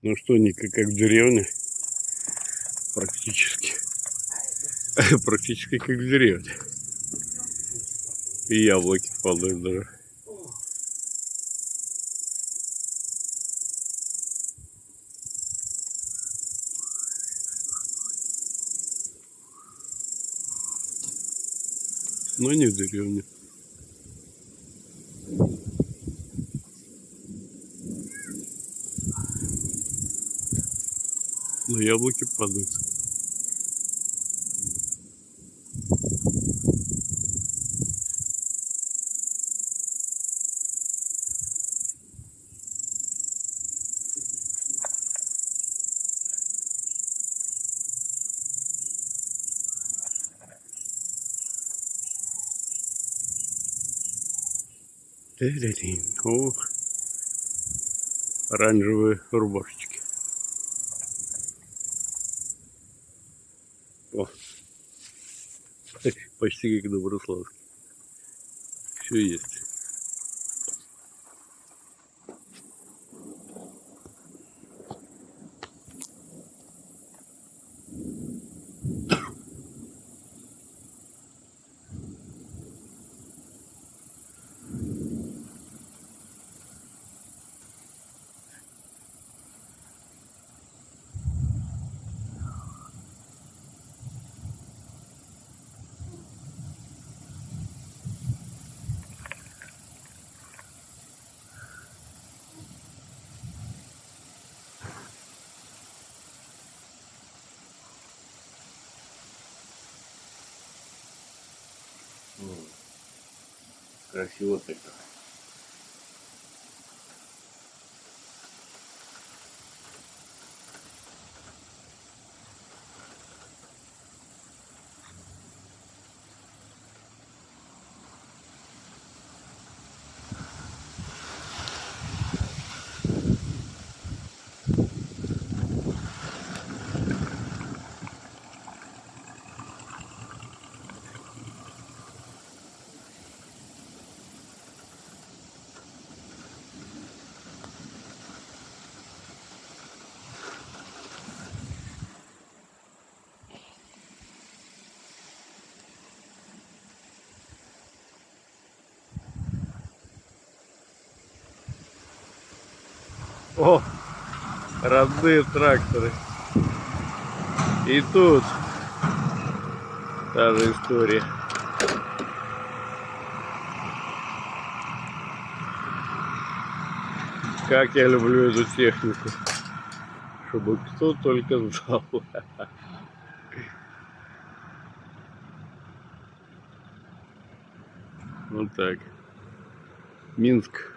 Ну что, Ника, как в деревне? Практически. Практически как в деревне. И яблоки падают даже. Но не в деревне. Но яблоки падают. О, оранжевые рубашечки. О, почти как Доброславский. Все есть. Красиво так. О, родные тракторы. И тут та же история. Как я люблю эту технику. Чтобы кто только знал. Вот так. Минск.